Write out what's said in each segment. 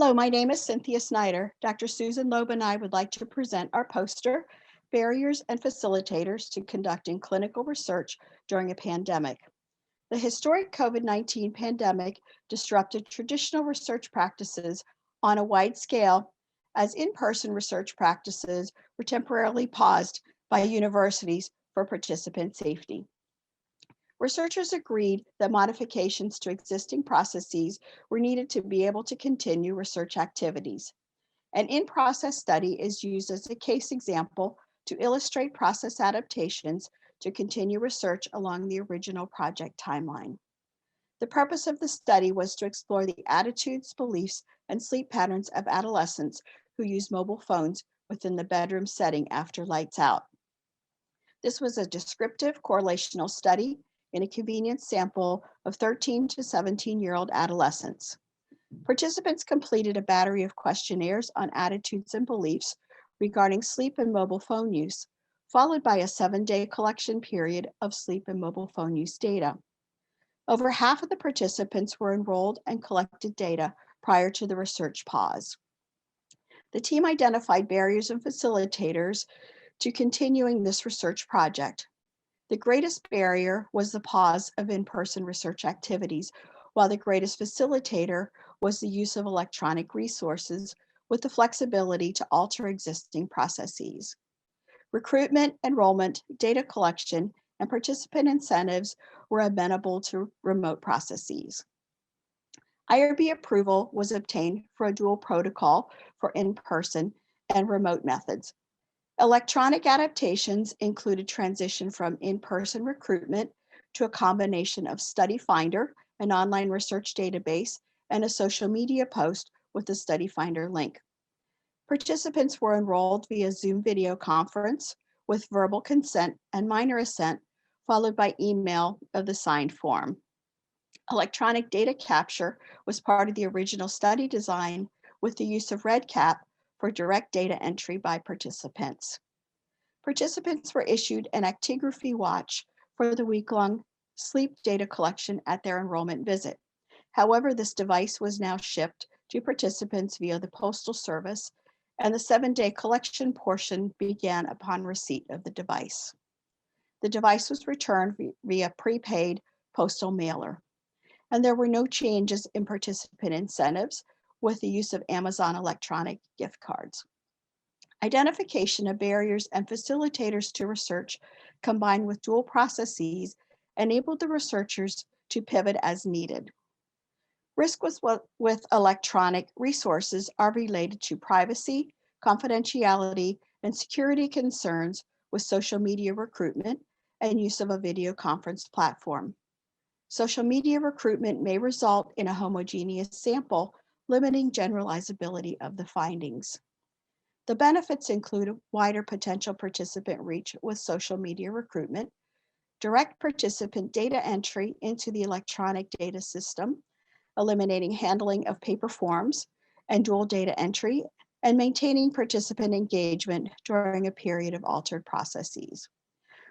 Hello, my name is Cynthia Snyder. Dr. Susan Loeb and I would like to present our poster, Barriers and Facilitators to Conducting Clinical Research During a Pandemic. The historic COVID-19 pandemic disrupted traditional research practices on a wide scale as in-person research practices were temporarily paused by universities for participant safety. Researchers agreed that modifications to existing processes were needed to be able to continue research activities. An in-process study is used as a case example to illustrate process adaptations to continue research along the original project timeline. The purpose of the study was to explore the attitudes, beliefs, and sleep patterns of adolescents who use mobile phones within the bedroom setting after lights out. This was a descriptive correlational study in a convenience sample of 13 to 17-year-old adolescents. Participants completed a battery of questionnaires on attitudes and beliefs regarding sleep and mobile phone use, followed by a 7-day collection period of sleep and mobile phone use data. Over half of the participants were enrolled and collected data prior to the research pause. The team identified barriers and facilitators to continuing this research project. The greatest barrier was the pause of in-person research activities, while the greatest facilitator was the use of electronic resources with the flexibility to alter existing processes. Recruitment, enrollment, data collection, and participant incentives were amenable to remote processes. IRB approval was obtained for a dual protocol for in-person and remote methods. Electronic adaptations included transition from in-person recruitment to a combination of Study Finder, an online research database, and a social media post with the Study Finder link. Participants were enrolled via Zoom video conference with verbal consent and minor assent, followed by email of the signed form. Electronic data capture was part of the original study design with the use of REDCap for direct data entry by participants. Participants were issued an actigraphy watch for the week-long sleep data collection at their enrollment visit. However, this device was now shipped to participants via the Postal Service, and the 7-day collection portion began upon receipt of the device. The device was returned via prepaid postal mailer, and there were no changes in participant incentives with the use of Amazon electronic gift cards. Identification of barriers and facilitators to research combined with dual processes enabled the researchers to pivot as needed. Risks with electronic resources are related to privacy, confidentiality, and security concerns with social media recruitment and use of a video conference platform. Social media recruitment may result in a homogeneous sample, limiting generalizability of the findings. The benefits include wider potential participant reach with social media recruitment, direct participant data entry into the electronic data system, eliminating handling of paper forms and dual data entry, and maintaining participant engagement during a period of altered processes.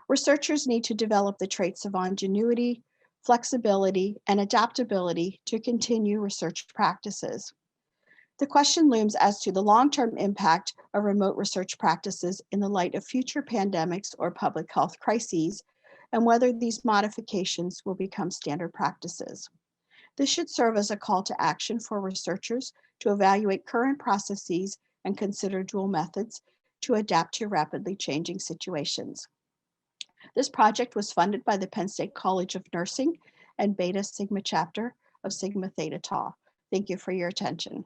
Researchers need to develop the traits of ingenuity, flexibility, and adaptability to continue research practices. The question looms as to the long-term impact of remote research practices in the light of future pandemics or public health crises, and whether these modifications will become standard practices. This should serve as a call to action for researchers to evaluate current processes and consider dual methods to adapt to rapidly changing situations. This project was funded by the Penn State College of Nursing and Beta Sigma chapter of Sigma Theta Tau. Thank you for your attention.